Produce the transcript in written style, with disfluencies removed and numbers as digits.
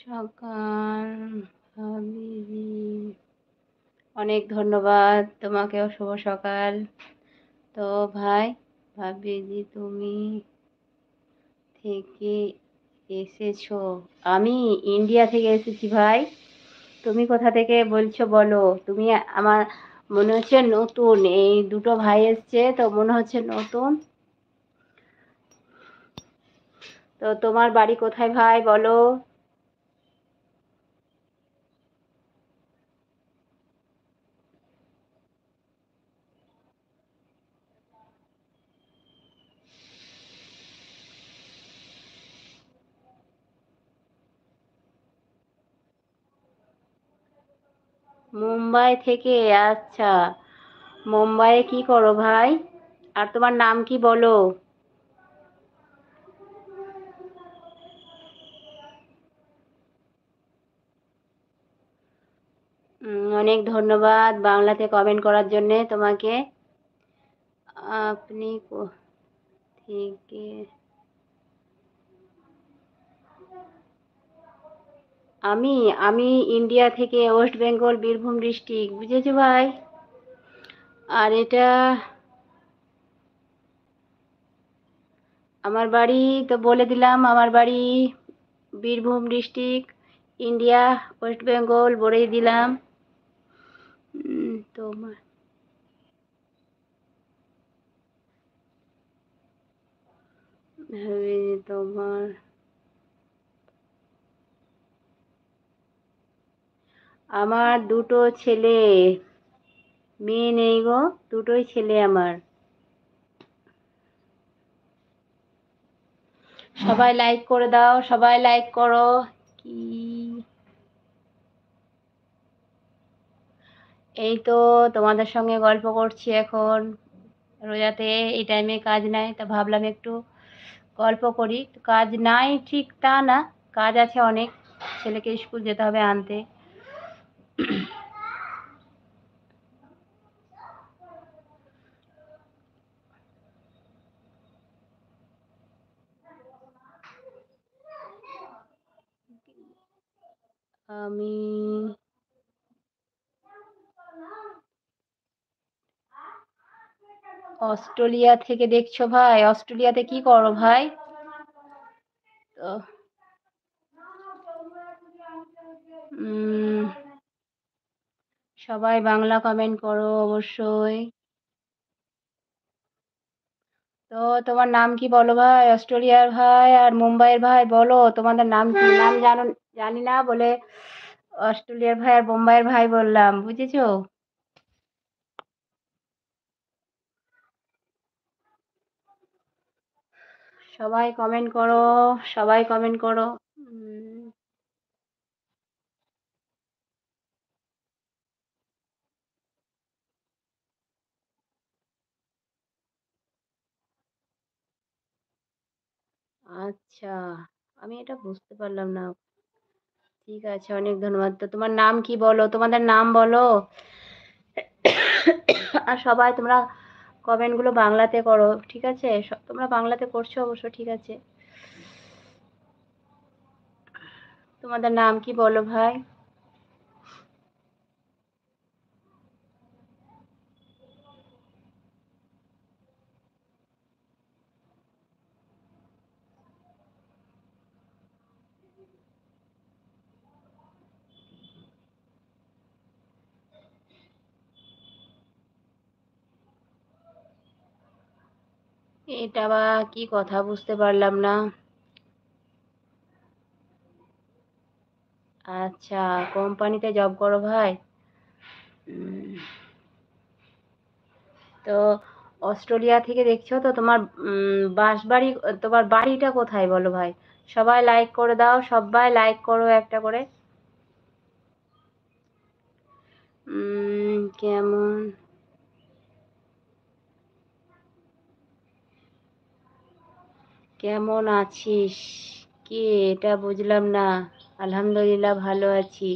সকাল ভাবিজি, অনেক ধন্যবাদ তোমাকেও, শুভ সকাল। তো ভাই, ভাবিজি তুমি থেকে এসেছো? আমি ইন্ডিয়া থেকে এসেছি ভাই। তুমি কোথা থেকে বলছো বলো? তুমি আমার মনে হচ্ছে নতুন, এই দুটো ভাই এসছে তো মনে হচ্ছে নতুন। তো তোমার বাড়ি কোথায় ভাই বলো? মুম্বাই থেকে? আচ্ছা, মুম্বাইয়ে কি করো ভাই? আর তোমার নাম কি বলো? অনেক ধন্যবাদ বাংলাতে কমেন্ট করার জন্যে তোমাকে। আপনি থেকে? আমি আমি ইন্ডিয়া থেকে, ওয়েস্ট বেঙ্গল, বীরভূম ডিস্ট্রিক্ট, বুঝেছো ভাই? আর এটা আমার বাড়ি, তো বলে দিলাম আমার বাড়ি Birbhum district, India, West Bengal বলেই দিলাম। তোমার তোমার আমার দুটো ছেলে, মেয়ে নেই গো, দুটোই ছেলে আমার। সবাই লাইক করে দাও, সবাই লাইক করো। কি? এই তো তোমাদের সঙ্গে গল্প করছি এখন, রোজাতে এই টাইমে কাজ নাই, তা ভাবলাম একটু গল্প করি। কাজ নাই ঠিক তা না, কাজ আছে অনেক, ছেলেকে স্কুল যেতে হবে আনতে। আমি অস্ট্রেলিয়া থেকে দেখছো ভাই? অস্ট্রেলিয়াতে কি করো ভাই? তো উম, সবাই বাংলা কমেন্ট করো অবশ্যই। তো তোমার নাম কি বলো ভাই? অস্ট্রেলিয়ার ভাই আর মুম্বাইয়ের ভাই বলো, তোমাদের নাম কি? নাম জানো? জানি না বলে অস্ট্রেলিয়ার ভাই আর বোম্বাইয়ের ভাই বললাম, বুঝেছো? সবাই কমেন্ট করো, সবাই কমেন্ট করো। উম, আচ্ছা, আমি এটা বুঝতে পারলাম না। ঠিক আছে, অনেক ধন্যবাদ। তো তোমার নাম কি বলো? তোমাদের নাম বলো। আর সবাই তোমরা কমেন্ট গুলো বাংলাতে করো, ঠিক আছে? তোমরা বাংলাতে করছো অবশ্য, ঠিক আছে। তোমাদের নাম কি বলো ভাই? এটা বা কি কথা, বুঝতে পারলাম না। আচ্ছা, কোম্পানিতে জব করো ভাই? উম, তো অস্ট্রেলিয়া থেকে দেখছো তো তোমার বাড়ি, তোমার বাড়িটা কোথায় বলো ভাই? সবাই লাইক করে দাও, সবাই লাইক করো একটা করে। কেমন কেমন আছিস? কি? এটা বুঝলাম না। আলহামদুলিল্লাহ ভালো আছি।